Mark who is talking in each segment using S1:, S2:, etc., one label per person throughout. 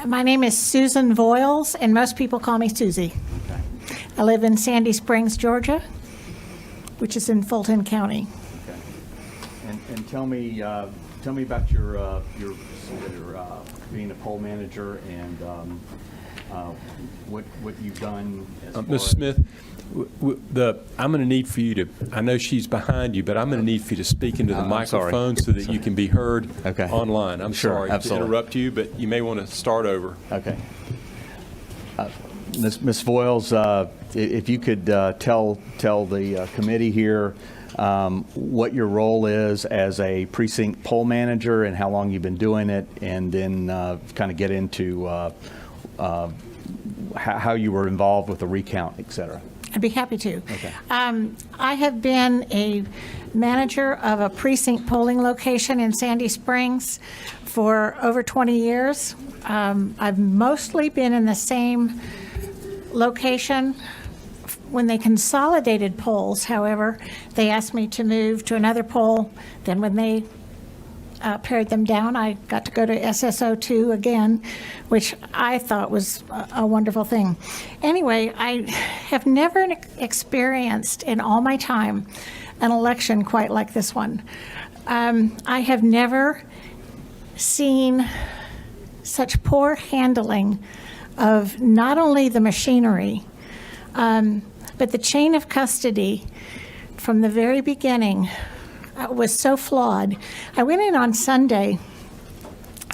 S1: My name is Susan Voiles, and most people call me Susie.
S2: Okay.
S1: I live in Sandy Springs, Georgia, which is in Fulton County.
S2: Okay. And tell me about your being a poll manager and what you've done as far
S3: Ms.
S2: as-
S3: Smith, I'm going to need for you to, I know she's behind you, but I'm going to need for you to speak into the
S2: I'm sorry.
S3: microphone so that you can be heard
S2: Okay.
S3: online. I'm
S2: Sure,
S3: sorry
S2: absolutely.
S3: to interrupt you, but you may want to start over.
S2: Okay. Ms. Voiles, if you could tell the committee here what your role is as a precinct poll manager and how long you've been doing it, and then kind of get into how you were involved with the recount, et cetera.
S1: I'd be happy to.
S2: Okay.
S1: I have been a manager of a precinct polling location in Sandy Springs for over 20 years. I've mostly been in the same location. When they consolidated polls, however, they asked me to move to another poll. Then when they pared them down, I got to go to SSO2 again, which I thought was a wonderful thing. Anyway, I have never experienced in all my time an election quite like this one. I have never seen such poor handling of not only the machinery, but the chain of custody from the very beginning was so flawed. I went in on Sunday,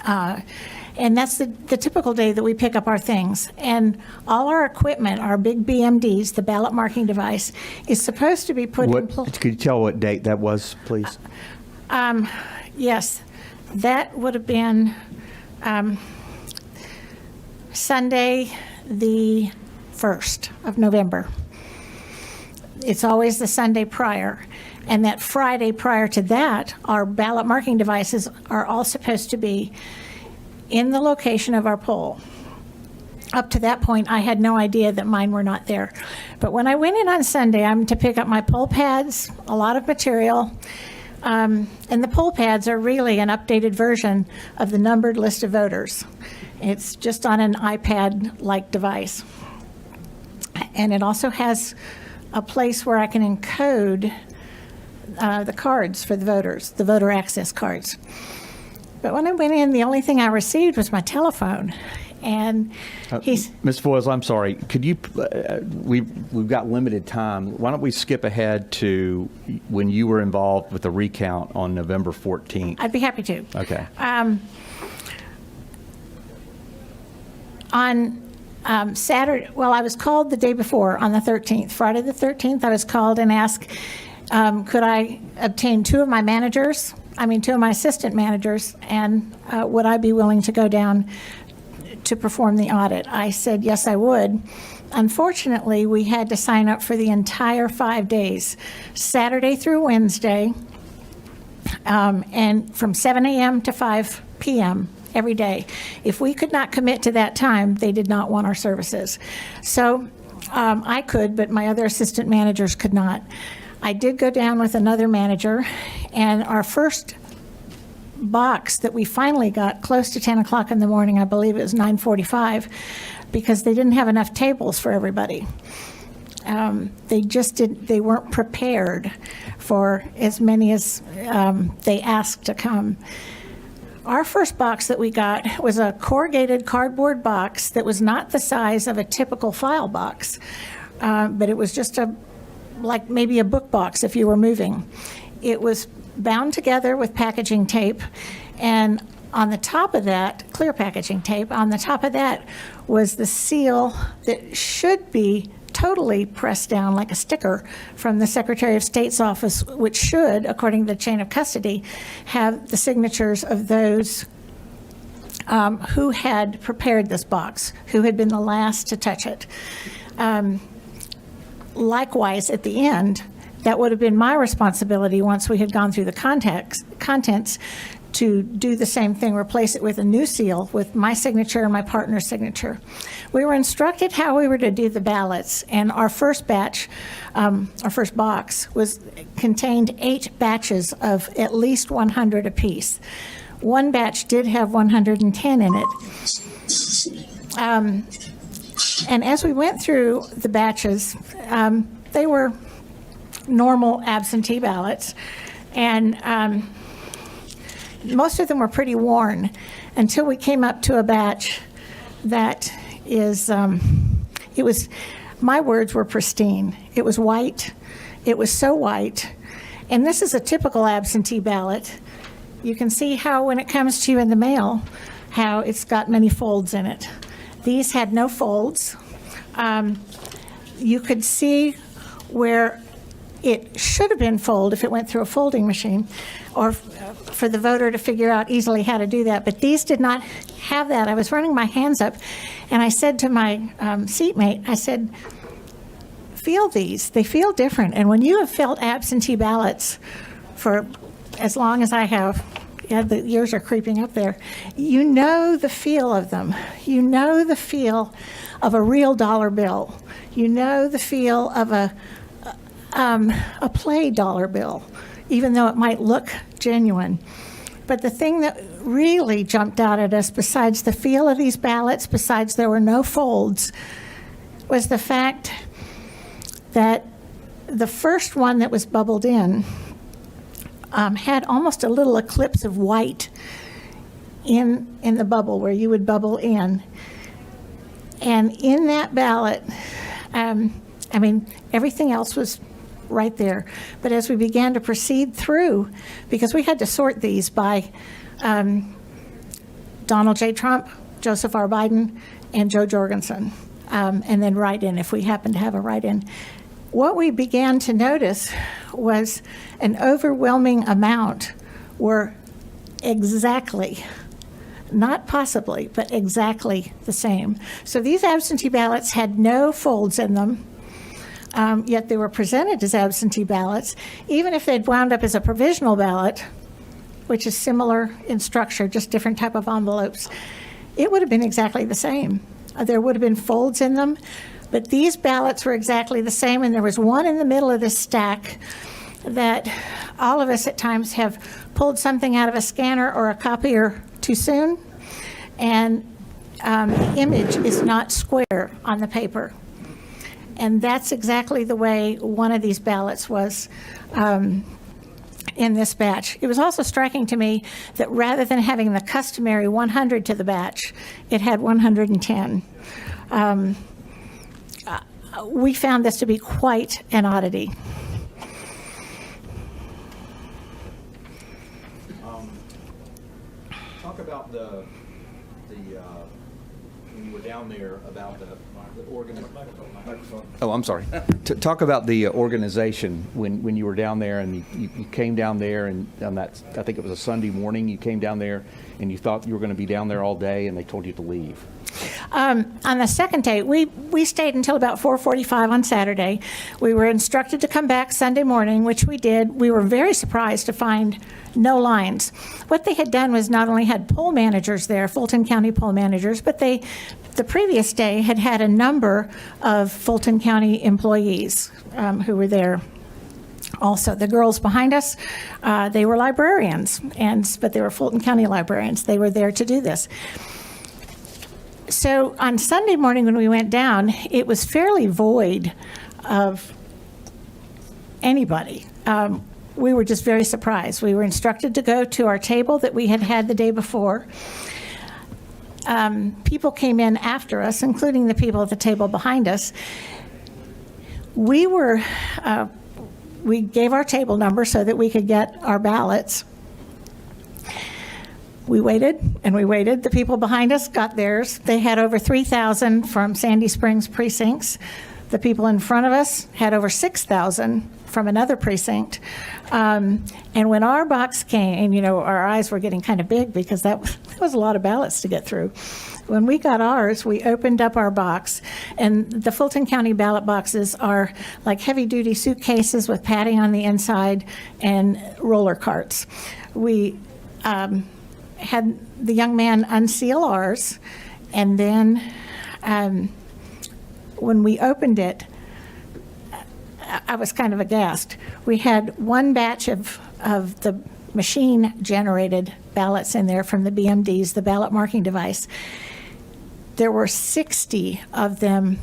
S1: and that's the typical day that we pick up our things. And all our equipment, our big BMDs, the ballot marking device, is supposed to be put in place.
S2: Could you tell what date that was, please?
S1: Yes, that would have been Sunday, the 1st of November. It's always the Sunday prior. And that Friday prior to that, our ballot marking devices are all supposed to be in the location of our poll. Up to that point, I had no idea that mine were not there. But when I went in on Sunday, I'm to pick up my poll pads, a lot of material, and the poll pads are really an updated version of the numbered list of voters. It's just on an iPad-like device. And it also has a place where I can encode the cards for the voters, the voter access cards. But when I went in, the only thing I received was my telephone. And he's...
S2: Ms. Voiles, I'm sorry. Could you, we've got limited time. Why don't we skip ahead to when you were involved with the recount on November 14th?
S1: I'd be happy to.
S2: Okay.
S1: On Saturday, well, I was called the day before on the 13th. Friday the 13th, I was called and asked, could I obtain two of my assistant managers, and would I be willing to go down to perform the audit? I said, yes, I would. Unfortunately, we had to sign up for the entire 5 days, Saturday through Wednesday, and from 7 a.m. to 5 p.m. every day. If we could not commit to that time, they did not want our services. So I could, but my other assistant managers could not. I did go down with another manager, and our first box that we finally got close to 10 o'clock in the morning, I believe it was 9:45, because they didn't have enough tables for everybody. They weren't prepared for as many as they asked to come. Our first box that we got was a corrugated cardboard box that was not the size of a typical file box, but it was just like maybe a book box if you were moving. It was bound together with packaging tape, and on the top of that, clear packaging tape, on the top of that was the seal that should be totally pressed down like a sticker from the Secretary of State's office, which should, according to the chain of custody, have the signatures of those who had prepared this box, who had been the last to touch it. Likewise, at the end, that would have been my responsibility once we had gone through the contents to do the same thing, replace it with a new seal with my signature and my partner's signature. We were instructed how we were to do the ballots, and our first batch, our first box, contained 8 batches of at least 100 apiece. One batch did have 110 in it. And as we went through the batches, they were normal absentee ballots, and most of them were pretty worn until we came up to a batch that is, it was, my words were pristine. It was white. It was so white. And this is a typical absentee ballot. You can see how when it comes to you in the mail, how it's got many folds in it. These had no folds. You could see where it should have been folded if it went through a folding machine, or for the voter to figure out easily how to do that. But these did not have that. I was running my hands up, and I said to my seatmate, I said, feel these. They feel different. And when you have felt absentee ballots for as long as I have, yeah, the years are creeping up there, you know the feel of them. You know the feel of a real dollar bill. You know the feel of a play dollar bill, even though it might look genuine. But the thing that really jumped out at us, besides the feel of these ballots, besides there were no folds, was the fact that the first one that was bubbled in had almost a little eclipse of white in the bubble where you would bubble in. And in that ballot, I mean, everything else was right there. But as we began to proceed through, because we had to sort these by Donald J. Trump, Joseph R. Biden, and Joe Jorgensen, and then write-in if we happened to have a write-in. What we began to notice was an overwhelming amount were exactly, not possibly, but exactly the same. So these absentee ballots had no folds in them, yet they were presented as absentee ballots. Even if they'd wound up as a provisional ballot, which is similar in structure, just different type of envelopes, it would have been exactly the same. There would have been folds in them, but these ballots were exactly the same, and there was one in the middle of this stack that all of us at times have pulled something out of a scanner or a copier too soon, and the image is not square on the paper. And that's exactly the way one of these ballots was in this batch. It was also striking to me that rather than having the customary 100 to the batch, it had 110. We found this to be quite an oddity.
S2: Talk about the when you were down there about the microphone. Oh, I'm sorry. Talk about the organization when you were down there and you came down there, and on that, I think it was a Sunday morning, you came down there and you thought you were going to be down there all day and they told you to leave.
S1: On the second day, we stayed until about 4:45 on Saturday. We were instructed to come back Sunday morning, which we did. We were very surprised to find no lines. What they had done was not only had poll managers there, Fulton County poll managers, but the previous day had had a number of Fulton County employees who were there. Also, the girls behind us, they were librarians, but they were Fulton County librarians. They were there to do this. So on Sunday morning when we went down, it was fairly void of anybody. We were just very surprised. We were instructed to go to our table that we had had the day before. People came in after us, including the people at the table behind us. We gave our table number so that we could get our ballots. We waited and we waited. The people behind us got theirs. They had over 3,000 from Sandy Springs precincts. The people in front of us had over 6,000 from another precinct. And when our box came, and our eyes were getting kind of big because that was a lot of ballots to get through. When we got ours, we opened up our box, and the Fulton County ballot boxes are like heavy-duty suitcases with padding on the inside and roller carts. We had the young man unseal ours, and then when we opened it, I was kind of aghast. We had one batch of the machine-generated ballots in there from the BMDs, the ballot marking device. There were 60 of them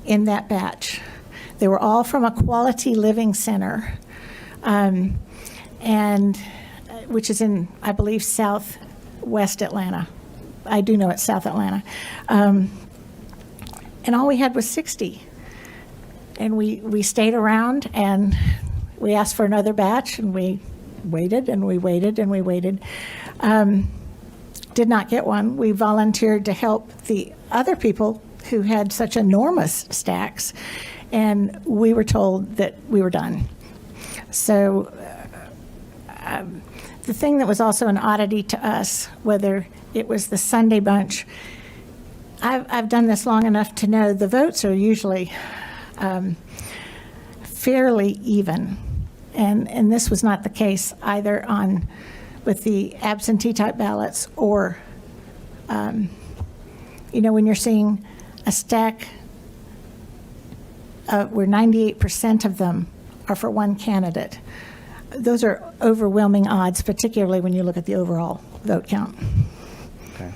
S1: in that batch. They were all from a quality living center, and which is in, I believe, southwest Atlanta. I do know it's South Atlanta. And all we had was 60. And we stayed around, and we asked for another batch, and we waited, and we waited, and we waited. Did not get one. We volunteered to help the other people who had such enormous stacks, and we were told that we were done. So the thing that was also an oddity to us, whether it was the Sunday bunch, I've done this long enough to know the votes are usually fairly even, and this was not the case either with the absentee type ballots or, when you're seeing a stack where 98% of them are for one candidate. Those are overwhelming odds, particularly when you look at the overall vote count.
S2: Okay.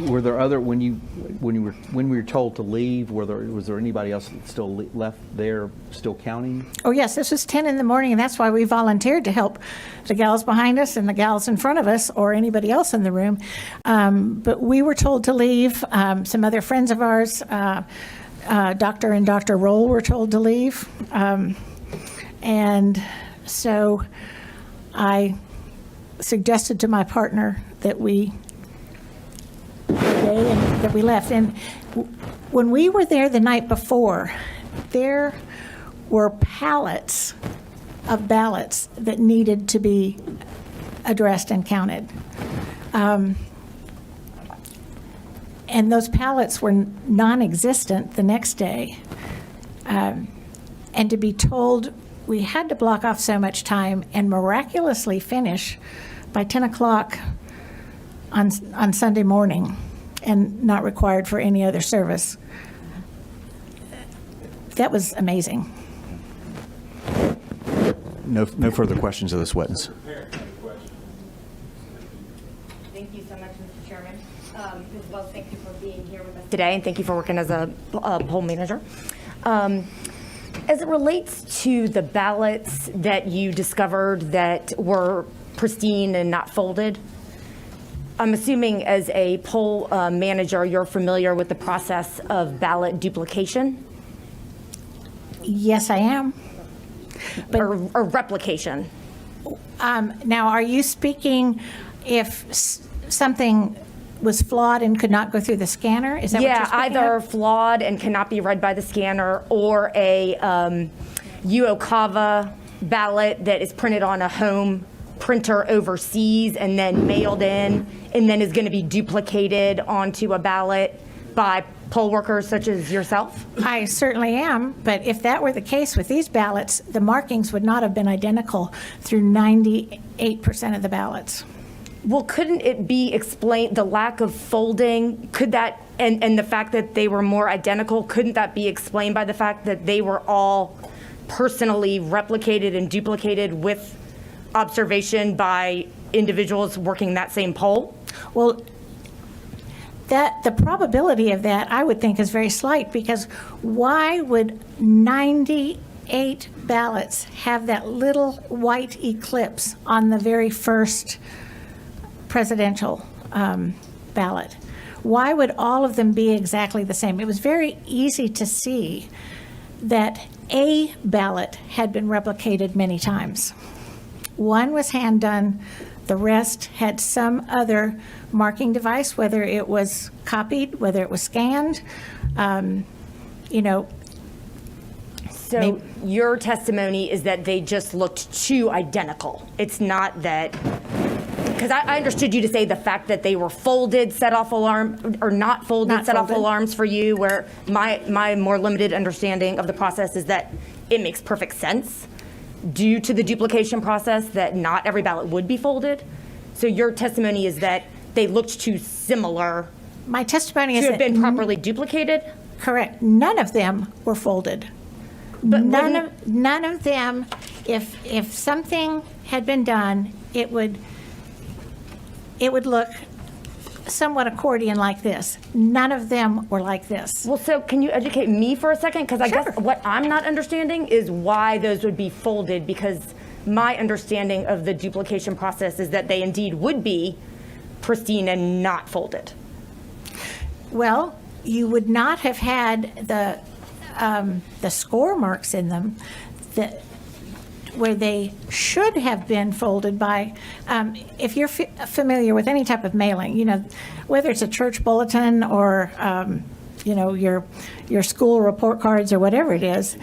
S2: Were there other, when we were told to leave, was there anybody else still left there, still counting?
S1: Oh, yes, this was 10 in the morning, and that's why we volunteered to help the gals behind us and the gals in front of us or anybody else in the room. But we were told to leave. Some other friends of ours, Dr. and Dr. Roll, were told to leave. And so I suggested to my partner that we left. And when we were there the night before, there were pallets of ballots that needed to be addressed and counted. And those pallets were non-existent the next day. And to be told we had to block off so much time and miraculously finish by 10 o'clock on Sunday morning and not required for any other service. That was amazing.
S2: No further questions of this witness.
S4: Thank you so much, Mr. Chairman. Ms. Wells, thank you for being here with us today, and thank you for working as a poll manager. As it relates to the ballots that you discovered that were pristine and not folded, I'm assuming as a poll manager, you're familiar with the process of ballot duplication?
S1: Yes, I am.
S4: Or replication?
S1: Now, are you speaking if something was flawed and could not go through the scanner? Is that what you're
S4: Yeah,
S1: speaking
S4: either
S1: of?
S4: flawed and cannot be read by the scanner, or a UOCAVA ballot that is printed on a home printer overseas and then mailed in, and then is going to be duplicated onto a ballot by poll workers such as yourself?
S1: I certainly am, but if that were the case with these ballots, the markings would not have been identical through 98% of the ballots.
S4: Well, couldn't it be explained, the lack of folding, could that, and the fact that they were more identical, couldn't that be explained by the fact that they were all personally replicated and duplicated with observation by individuals working that same poll?
S1: Well, the probability of that, I would think, is very slight, because why would 98 ballots have that little white eclipse on the very first presidential ballot? Why would all of them be exactly the same? It was very easy to see that a ballot had been replicated many times. One was hand done, the rest had some other marking device, whether it was copied, whether it was scanned,
S4: So your testimony is that they just looked too identical. It's not that, because I understood you to say the fact that they were folded set off alarm, or not folded
S1: Not
S4: set off
S1: folded.
S4: alarms for you, where my more limited understanding of the process is that it makes perfect sense due to the duplication process that not every ballot would be folded. So your testimony is that they looked too similar
S1: my testimony
S4: to
S1: is
S4: have
S1: that
S4: been properly duplicated?
S1: correct, none of them were folded.
S4: But
S1: None
S4: wouldn't-
S1: of them, if something had been done, it would look somewhat accordion like this. None of them were like this.
S4: Well, so can you educate me for a second? Because I guess what I'm not understanding is why those would be folded, because my understanding of the duplication process is that they indeed would be pristine and not folded.
S1: Well, you would not have had the score marks in them that where they should have been folded by, if you're familiar with any type of mailing, you know, whether it's a church bulletin or, you know, your school report cards or whatever it is,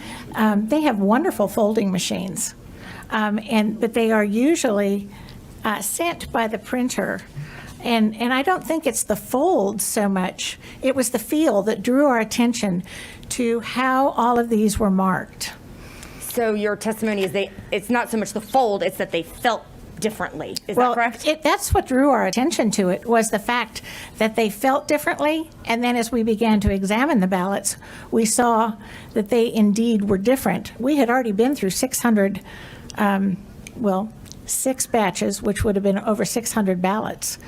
S1: they have wonderful folding machines. But they are usually sent by the printer. And I don't think it's the fold so much. It was the feel that drew our attention to how all of these were marked.
S4: So your testimony is it's not so much the fold, it's that they felt differently. Is that correct?
S1: That's what drew our attention to it, was the fact that they felt differently. And then as we began to examine the ballots, we saw that they indeed were different. We had already been through 600, 6 batches, which would have been over 600 ballots.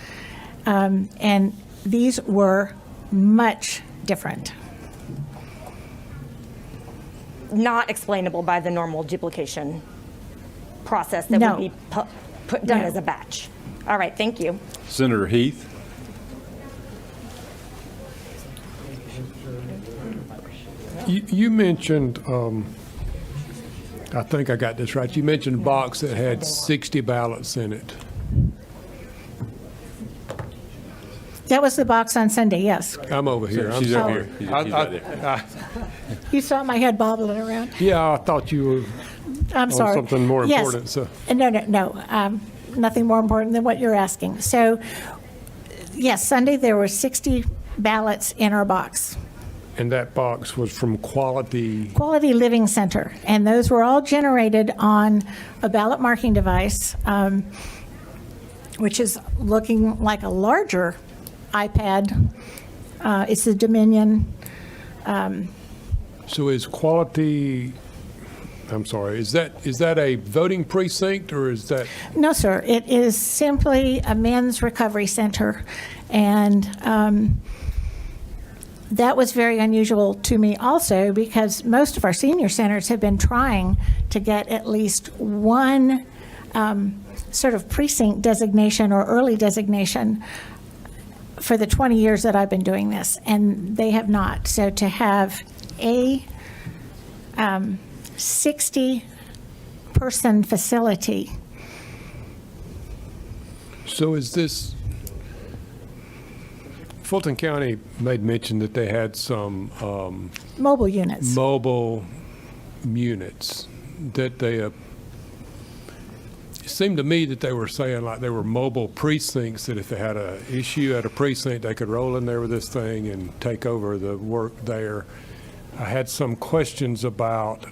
S1: And these were much different.
S4: Not explainable by the normal duplication process that
S1: No.
S4: would be done
S1: No.
S4: as a batch. All right, thank you.
S3: Senator Heath?
S5: You mentioned, I think I got this right, you mentioned a box that had 60 ballots in it.
S1: That was the box on Sunday, yes.
S5: I'm over here. I'm
S3: She's over
S5: sorry.
S3: here. She's right there.
S1: You saw my head bobbling around.
S5: Yeah, I thought you were
S1: I'm
S5: on
S1: sorry.
S5: something more
S1: Yes.
S5: important, so.
S1: No. Nothing more important than what you're asking. So, yes, Sunday there were 60 ballots in our box.
S5: And that box was from Quality.
S1: Quality Living Center, and those were all generated on a ballot marking device, which is looking like a larger iPad. It's the Dominion.
S5: So is Quality, I'm sorry, is that a voting precinct, or is that?
S1: No, sir. It is simply a men's recovery center, and that was very unusual to me also, because most of our senior centers have been trying to get at least one sort of precinct designation or early designation for the 20 years that I've been doing this, and they have not. So to have a 60-person facility.
S5: So is this, Fulton County made mention that they had some
S1: Mobile units.
S5: mobile units that they, it seemed to me that they were saying like they were mobile precincts, that if they had an issue at a precinct, they could roll in there with this thing and take over the work there. I had some questions about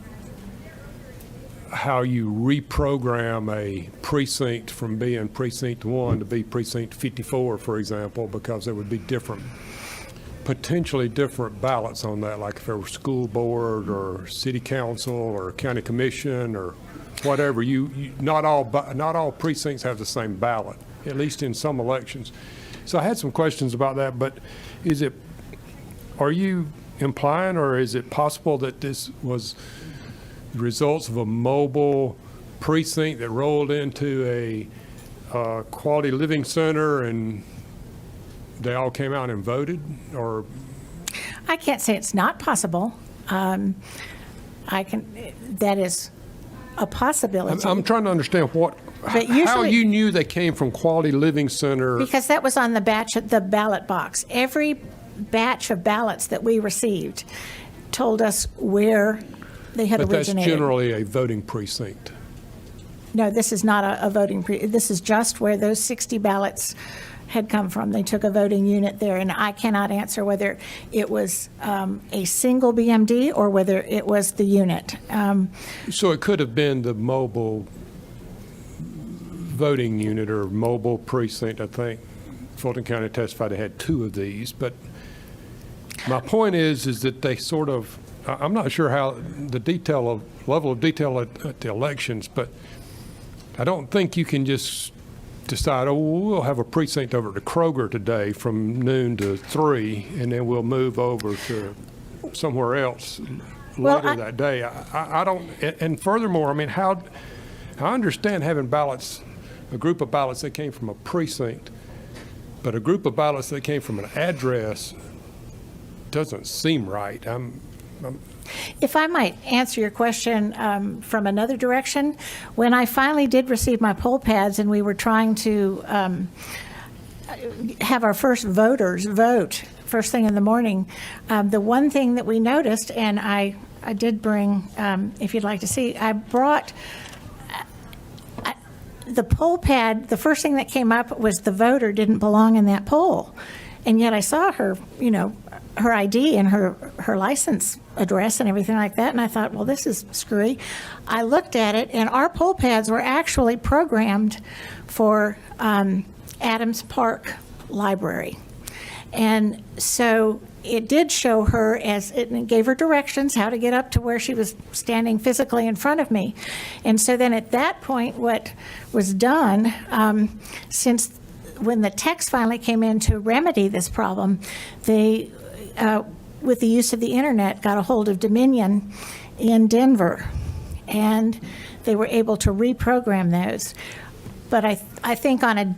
S5: how you reprogram a precinct from being precinct 1 to be precinct 54, for example, because there would be potentially different ballots on that, like if there were school board or city council or county commission or whatever. Not all precincts have the same ballot, at least in some elections. So I had some questions about that, but are you implying, or is it possible that this was the results of a mobile precinct that rolled into a quality living center and they all came out and voted? Or
S1: I can't say it's not possible. That is a possibility.
S5: I'm trying to understand
S1: But
S5: how
S1: usually-
S5: you knew they came from Quality Living Center.
S1: Because that was on the ballot box. Every batch of ballots that we received told us where they had
S5: But that's
S1: originated.
S5: generally a voting precinct.
S1: No, this is not a voting, this is just where those 60 ballots had come from. They took a voting unit there, and I cannot answer whether it was a single BMD or whether it was the unit.
S5: So it could have been the mobile voting unit or mobile precinct. I think Fulton County testified they had 2 of these. But my point is that they sort of, I'm not sure how the level of detail at the elections, but I don't think you can just decide, oh, we'll have a precinct over at the Kroger today from noon to 3, and then we'll move over to somewhere else
S1: Well,
S5: later that day. I don't, and furthermore, I mean, I understand having ballots, a group of ballots that came from a precinct, but a group of ballots that came from an address doesn't seem right.
S1: If I might answer your question from another direction, when I finally did receive my poll pads and we were trying to have our first voters vote first thing in the morning, the one thing that we noticed, and I did bring, if you'd like to see, I brought the poll pad. The first thing that came up was the voter didn't belong in that poll. And yet I saw her, her ID and her license address and everything like that, and I thought, well, this is screwy. I looked at it, and our poll pads were actually programmed for Adams Park Library. And so it did show her it gave her directions how to get up to where she was standing physically in front of me. And so then at that point, what was done, since when the text finally came in to remedy this problem, they, with the use of the internet, got a hold of Dominion in Denver, and they were able to reprogram those. But I think on a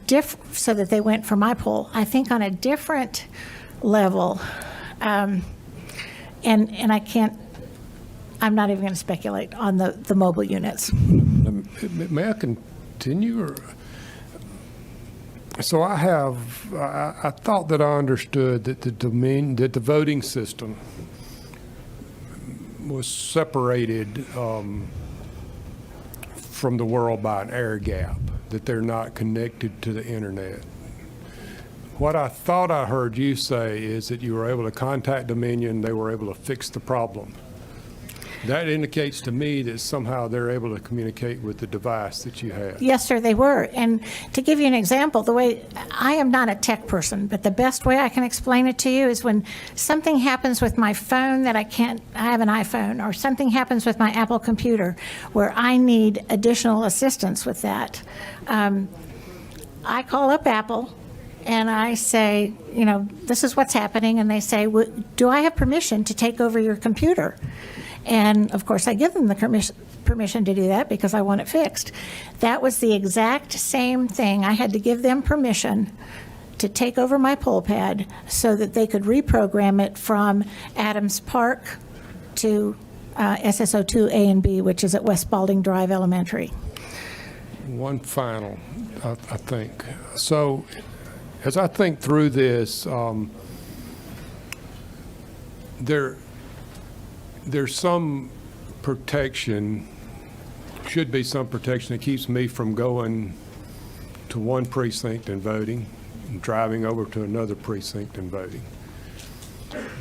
S1: so that they went for my poll, I think on a different level, and I'm not even going to speculate on the mobile units.
S5: May I continue? So I thought that I understood that the voting system was separated from the world by an air gap, that they're not connected to the internet. What I thought I heard you say is that you were able to contact Dominion, they were able to fix the problem. That indicates to me that somehow they're able to communicate with the device that you have.
S1: Yes, sir, they were. And to give you an example, I am not a tech person, but the best way I can explain it to you is when something happens with my phone that I have an iPhone, or something happens with my Apple computer where I need additional assistance with that. I call up Apple and I say, this is what's happening. And they say, do I have permission to take over your computer? And of course, I give them the permission to do that because I want it fixed. That was the exact same thing. I had to give them permission to take over my poll pad so that they could reprogram it from Adams Park to SSO2 A and B, which is at West Spalding Drive Elementary.
S5: One final, I think. So as I think through this, there's some protection, should be some protection that keeps me from going to one precinct and voting, and driving over to another precinct and voting.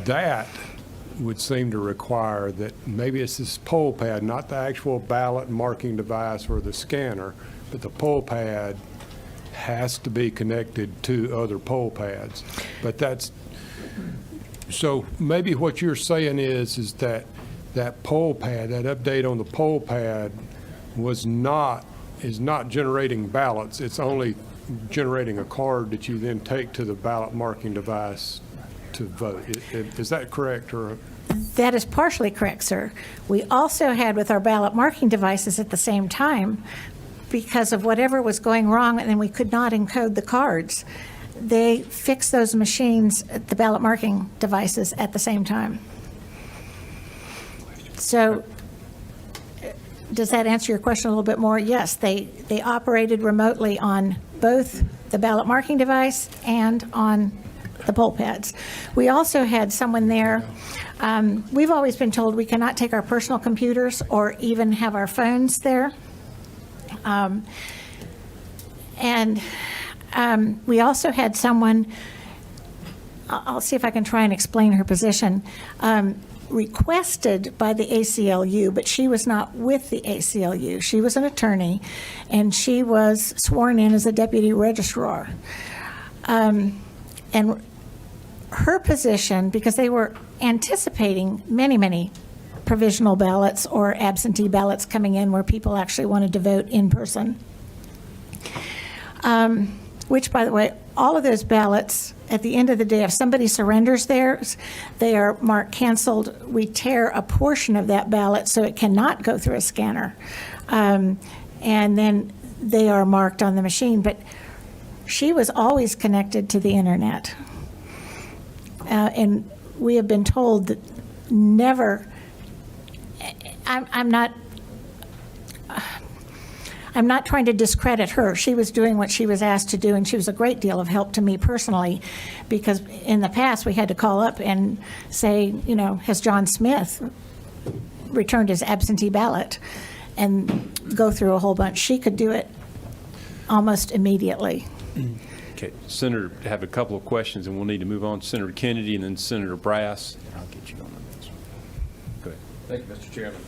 S5: That would seem to require that maybe it's this poll pad, not the actual ballot marking device or the scanner, but the poll pad has to be connected to other poll pads. But so maybe what you're saying is that poll pad, that update on the poll pad is not generating ballots. It's only generating a card that you then take to the ballot marking device to vote. Is that correct? Or?
S1: That is partially correct, sir. We also had with our ballot marking devices at the same time, because of whatever was going wrong and we could not encode the cards, they fixed those machines, the ballot marking devices, at the same time. So does that answer your question a little bit more? Yes, they operated remotely on both the ballot marking device and on the poll pads. We also had someone there. We've always been told we cannot take our personal computers or even have our phones there. We also had someone, I'll see if I can try and explain her position, requested by the ACLU, but she was not with the ACLU. She was an attorney, and she was sworn in as a deputy registrar. And her position, because they were anticipating many, many provisional ballots or absentee ballots coming in where people actually wanted to vote in person. which, by the way, all of those ballots, at the end of the day, if somebody surrenders theirs, they are marked canceled. We tear a portion of that ballot so it cannot go through a scanner. And then they are marked on the machine. But she was always connected to the internet. And we have been told that never, I'm not trying to discredit her. She was doing what she was asked to do, and she was a great deal of help to me personally, because in the past, we had to call up and say, you know, has John Smith returned his absentee ballot, and go through a whole bunch. She could do it almost immediately.
S3: Okay, Senator, I have a couple of questions, and we'll need to move on. Senator Kennedy and then Senator Brass.
S2: I'll get you on this one.
S3: Go ahead.
S6: Thank you, Mr. Chairman.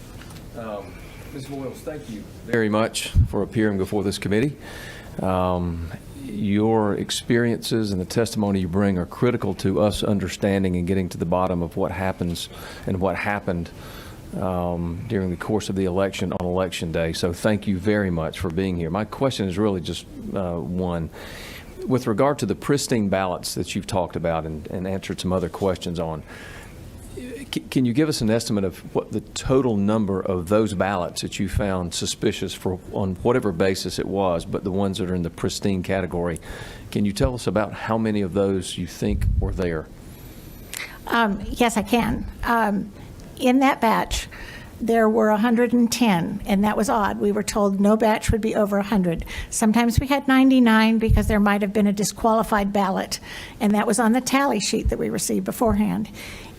S6: Ms. Boyles, thank you very much for appearing before this committee. Your experiences and the testimony you bring are critical to us understanding and getting to the bottom of what happens and what happened during the course of the election on Election Day. So thank you very much for being here. My question is really just one. With regard to the pristine ballots that you've talked about and answered some other questions on, can you give us an estimate of what the total number of those ballots that you found suspicious for, on whatever basis it was, but the ones that are in the pristine category? Can you tell us about how many of those you think were there?
S1: Yes, I can. In that batch, there were 110, and that was odd. We were told no batch would be over 100. Sometimes we had 99 because there might have been a disqualified ballot, and that was on the tally sheet that we received beforehand.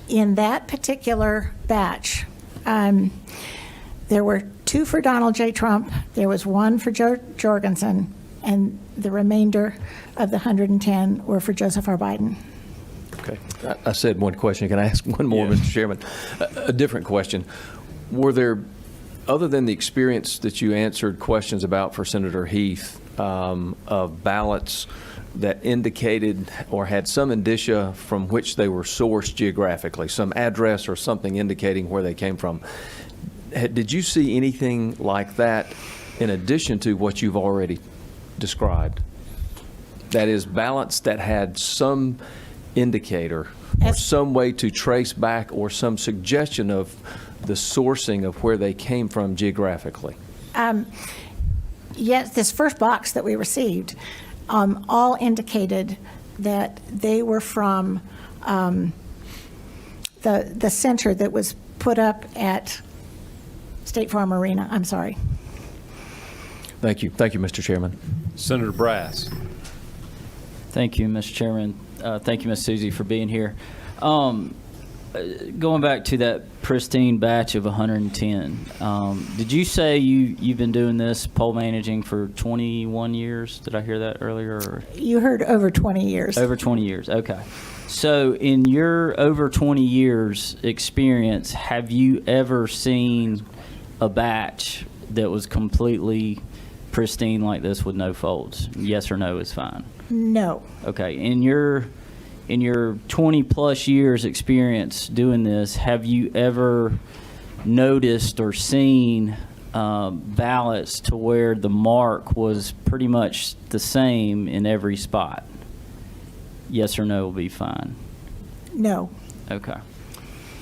S1: In that particular batch, there were 2 for Donald J. Trump, there was 1 for Joe Jorgensen, and the remainder of the 110 were for Joseph R. Biden.
S6: Okay. I said one question. Can I ask one more,
S3: Yes.
S6: Mr. Chairman? A different question. Were there, other than the experience that you answered questions about for Senator Heath, of ballots that indicated or had some indicia from which they were sourced geographically, some address or something indicating where they came from, did you see anything like that in addition to what you've already described? That is, ballots that had some indicator or some way to trace back or some suggestion of the sourcing of where they came from geographically?
S1: Yes, this first box that we received all indicated that they were from the center that was put up at State Farm Arena. I'm sorry.
S6: Thank you. Thank you, Mr. Chairman.
S3: Senator Brass.
S7: Thank you, Mr. Chairman. Thank you, Ms. Susie, for being here. Going back to that pristine batch of 110, did you say you've been doing this poll managing for 21 years? Did I hear that earlier? Or?
S1: You heard over 20 years.
S7: Over 20 years, okay. So in your over 20 years experience, have you ever seen a batch that was completely pristine like this with no folds? Yes or no is fine.
S1: No.
S7: Okay. In your 20 plus years experience doing this, have you ever noticed or seen ballots to where the mark was pretty much the same in every spot? Yes or no will be fine.
S1: No.
S7: Okay.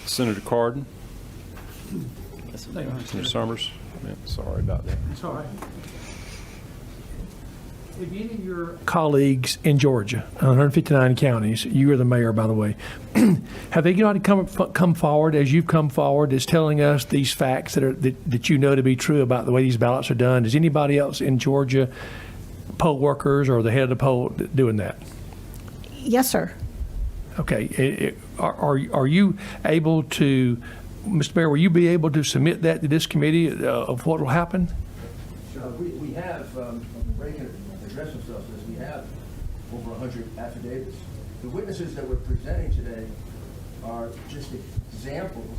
S3: Senator Cardin. Senator Summers. Yeah, sorry about that.
S8: It's all right. Have any of your colleagues in Georgia, 159 counties, you are the mayor, by the way, have they come forward as you've come forward as telling us these facts that you know to be true about the way these ballots are done? Is anybody else in Georgia, poll workers or the head of the poll, doing that?
S1: Yes, sir.
S8: Okay. Are you able to, Mr. Mayor, will you be able to submit that to this committee of what will happen?
S9: We have, Ray can address himself to this, we have over 100 affidavits. The witnesses that we're presenting today are just examples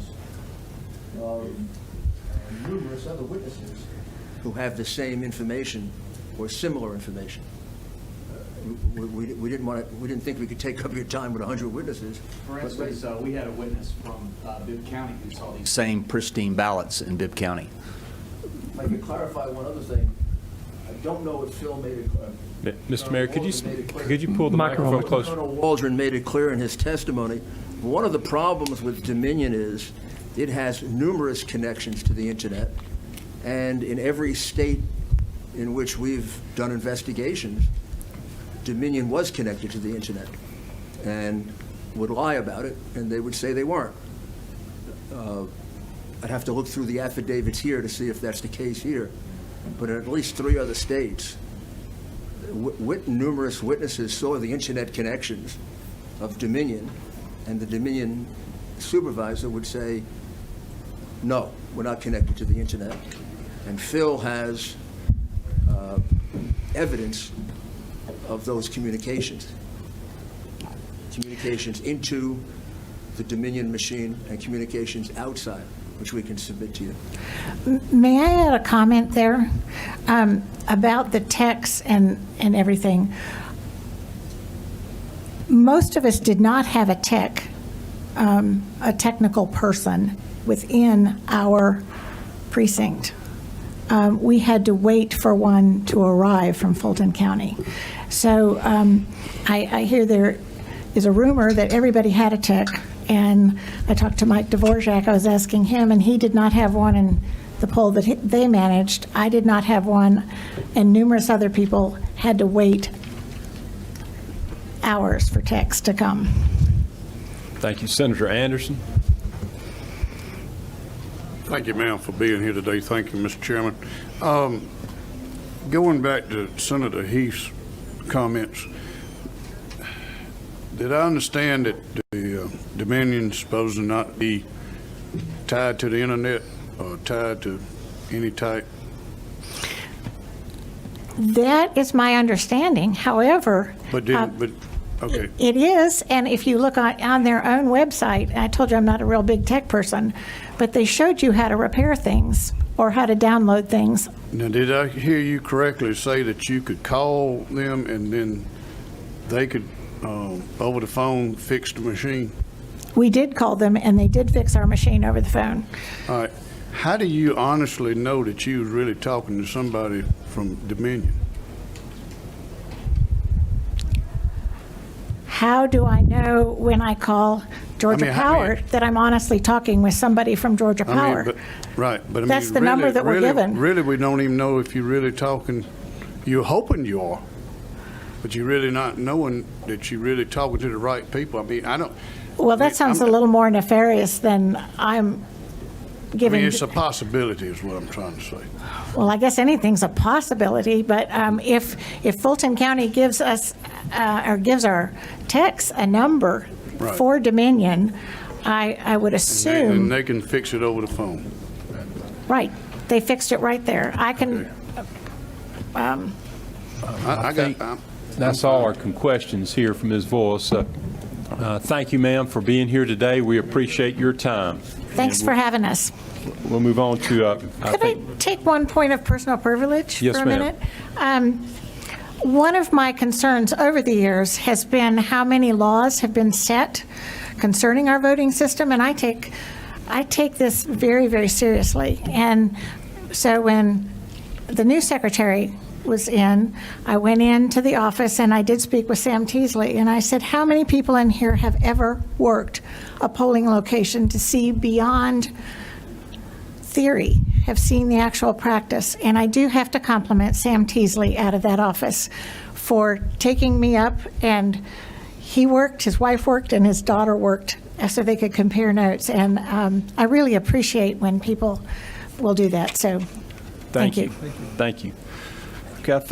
S9: of numerous other witnesses who have the same information or similar information. We didn't think we could take up your time with 100 witnesses.
S2: For instance, we had a witness from Bibb County who saw these same pristine ballots in Bibb County.
S9: If I could clarify one other thing, I don't know if Phil made
S3: Mr. Mayor, could you pull the microphone closer?
S9: Colonel Waldron made it clear in his testimony, one of the problems with Dominion is it has numerous connections to the internet, and in every state in which we've done investigations, Dominion was connected to the internet and would lie about it, and they would say they weren't. I'd have to look through the affidavits here to see if that's the case here, but in at least 3 other states, numerous witnesses saw the internet connections of Dominion, and the Dominion supervisor would say, no, we're not connected to the internet. And Phil has evidence of those communications into the Dominion machine and communications outside, which we can submit to you.
S1: May I add a comment there about the techs and everything? Most of us did not have a technical person within our precinct. We had to wait for one to arrive from Fulton County. So I hear there is a rumor that everybody had a tech, and I talked to Mike Dvorak. I was asking him, and he did not have one in the poll that they managed. I did not have one, and numerous other people had to wait hours for techs to come.
S3: Thank you. Senator Anderson.
S10: Thank you, ma'am, for being here today. Thank you, Mr. Chairman. Going back to Senator Heath's comments, did I understand that the Dominion's supposed to not be tied to the internet or tied to any type?
S1: That is my understanding. However,
S10: Okay.
S1: It is, and if you look on their own website, I told you I'm not a real big tech person, but they showed you how to repair things or how to download things.
S10: Now, did I hear you correctly say that you could call them and then they could, over the phone, fix the machine?
S1: We did call them, and they did fix our machine over the phone.
S10: All right. How do you honestly know that you was really talking to somebody from Dominion?
S1: How do I know when I call Georgia Power that I'm honestly talking with somebody from Georgia Power?
S10: Right, but I mean,
S1: That's the number that we're given.
S10: Really, we don't even know if you're really talking. You're hoping you are, but you're really not knowing that you're really talking to the right people. I mean, I don't.
S1: Well, that sounds a little more nefarious than I'm giving.
S10: I mean, it's a possibility, is what I'm trying to say.
S1: Well, I guess anything's a possibility, but if Fulton County gives us or gives our techs a number
S10: Right.
S1: for Dominion, I would assume.
S10: And they can fix it over the phone.
S1: Right, they fixed it right there. I can.
S10: I
S3: think
S10: got.
S3: That's all our questions here from Ms. Voice. Thank you, ma'am, for being here today. We appreciate your time.
S1: Thanks for having us.
S3: We'll move on to.
S1: Could I take one point of personal privilege
S3: Yes,
S1: for a
S3: ma'am.
S1: minute? One of my concerns over the years has been how many laws have been set concerning our voting system, and I take this very, very seriously. And so when the new secretary was in, I went into the office and I did speak with Sam Teasley, and I said, how many people in here have ever worked a polling location to see beyond theory, have seen the actual practice? And I do have to compliment Sam Teasley out of that office for taking me up, and he worked, his wife worked, and his daughter worked so they could compare notes. And I really appreciate when people will do that. So thank you.
S3: Thank you. Okay, I think